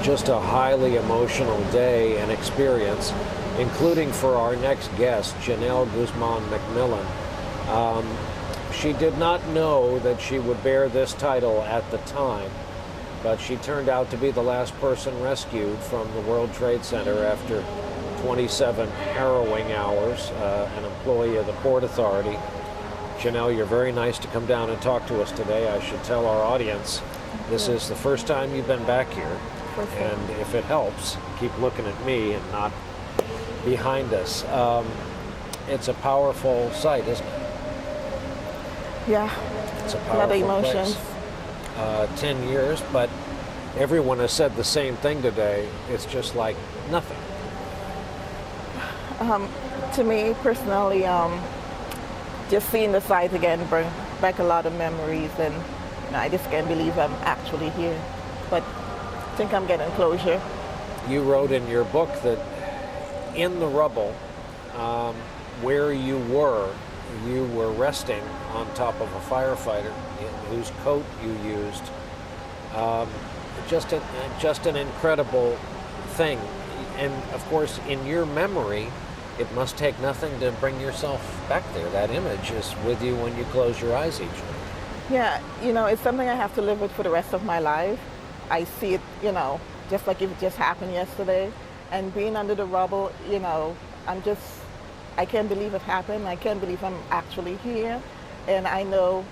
just a highly emotional day and experience, including for our next guest, Genelle Guzman-McMillan. She did not know that she would bear this title at the time, but she turned out to be the last person rescued from the World Trade Center after 27 harrowing hours, an employee of the Port Authority. Genelle, you're very nice to come down and talk to us today. I should tell our audience this is the first time you've been back here, and if it helps, keep looking at me and not behind us. It's a powerful sight, isn't it? Yeah, it's a lot of powerful emotions. Place. 10 years, but everyone has said the same thing today. It's just like nothing. To me personally, just seeing the site again bring back a lot of memories, and I just can't believe I'm actually here. But I think I'm getting closure. You wrote in your book that in the rubble, where you were resting on top of a firefighter whose coat you used. Just an incredible thing. And of course, in your memory, it must take nothing to bring yourself back there. That image is with you when you close your eyes each night. Yeah, it's something I have to live with for the rest of my life. I see it, just like it just happened yesterday. And being under the rubble, I can't believe it happened. I can't believe I'm actually here. And I know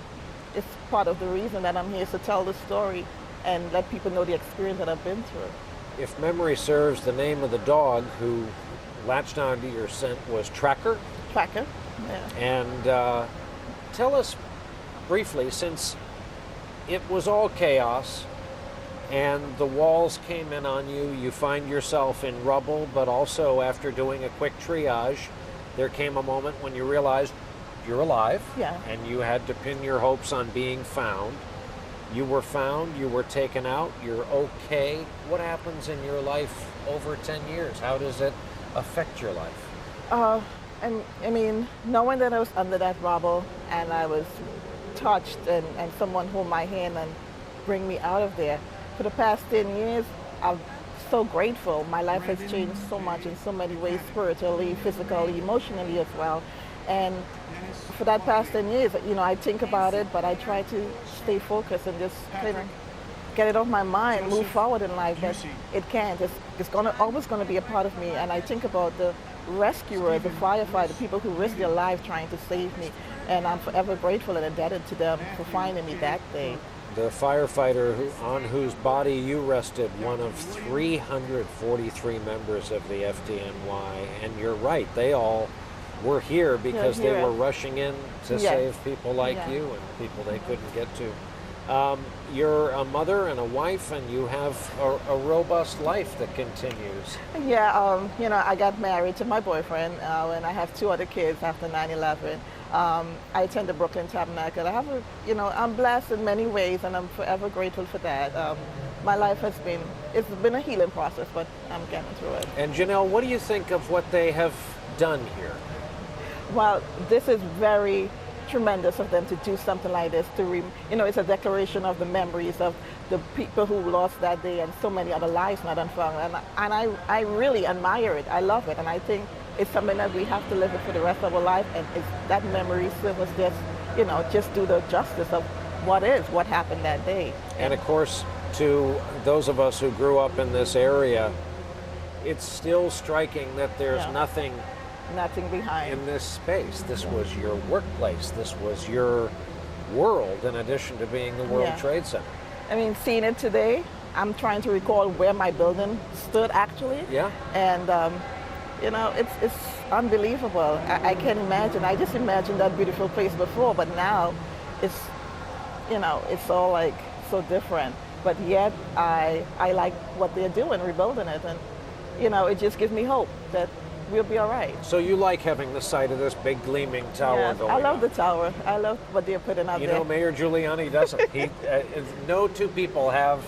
it's part of the reason that I'm here, is to tell the story and let people know the experience that I've been through. If memory serves, the name of the dog who latched onto your scent was Tracker. Tracker, yeah. And tell us briefly, since it was all chaos and the walls came in on you, you find yourself in rubble, but also after doing a quick triage, there came a moment when you realized you're alive, yeah, and you had to pin your hopes on being found. You were found, you were taken out, you're okay. What happens in your life over 10 years? How does it affect your life? Knowing that I was under that rubble and I was touched and someone hold my hand and bring me out of there. For the past 10 years, I'm so grateful. My life has changed so much in so many ways, spiritually, physically, emotionally as well. And for that past 10 years, I think about it, but I try to stay focused and just kind of get it off my mind, move forward in life. But it can't. It's always going to be a part of me. And I think about the rescuers, the firefighters, people who risked their lives trying to save me. And I'm forever grateful and indebted to them for finding me that day. The firefighter on whose body you rested, one of 343 members of the FDNY. And you're right, they all were here because they were rushing in to save people like you and people they couldn't get to. You're a mother and a wife, and you have a robust life that continues. Yeah, I got married to my boyfriend, and I have 2 other kids after 9/11. I attend the Brooklyn Tabernacle. I'm blessed in many ways, and I'm forever grateful for that. My life it's been a healing process, but I'm getting through it. And Genelle, what do you think of what they have done here? Well, this is very tremendous of them to do something like this. It's a declaration of the memories of the people who lost that day and so many other lives not unfound. And I really admire it. I love it, and I think it's something that we have to live with for the rest of our life. And that memory serves us just do the justice of what happened that day. And of course, to those of us who grew up in this area, it's still striking that there's nothing behind in this space. This was your workplace. This was your world, in addition to being the World Trade Center. Seeing it today, I'm trying to recall where my building stood actually. Yeah. And it's unbelievable. I can't imagine. I just imagined that beautiful place before, but now it's all like so different. But yet I like what they're doing, rebuilding it, and it just gives me hope that we'll be all right. So you like having the sight of this big gleaming tower going I love on. the tower. I love what they're putting out there. Mayor Giuliani doesn't. No 2 people have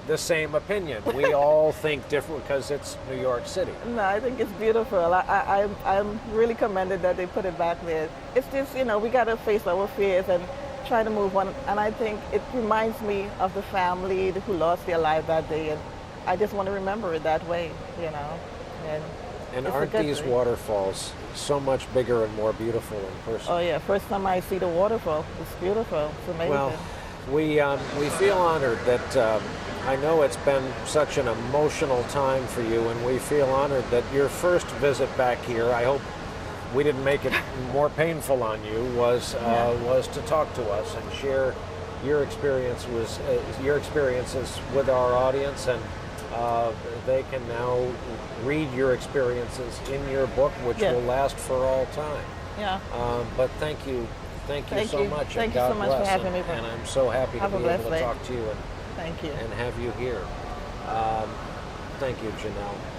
the same opinion. We all think different because it's New York City. No, I think it's beautiful. I'm really commended that they put it back there. It's just, we got to face our fears and try to move on. And I think it reminds me of the family who lost their life that day. And I just want to remember it that way, you know. And And it's a aren't good these thing. waterfalls so much bigger and more beautiful in person? Oh yeah, first time I see the waterfall, it's beautiful. It's amazing. Well, we feel honored that I know it's been such an emotional time for you, and we feel honored that your first visit back here, I hope we didn't make it more painful on you, was to talk to us and share your experiences with our audience, and they can now read your experiences in your book, which Yeah. will last for all time. Yeah. But thank you Thank so you. much, Thank and you God so much bless. for having me. And I'm so happy to Have a be able blessed to day. talk to you Thank you. and have you here. Thank you, Genelle.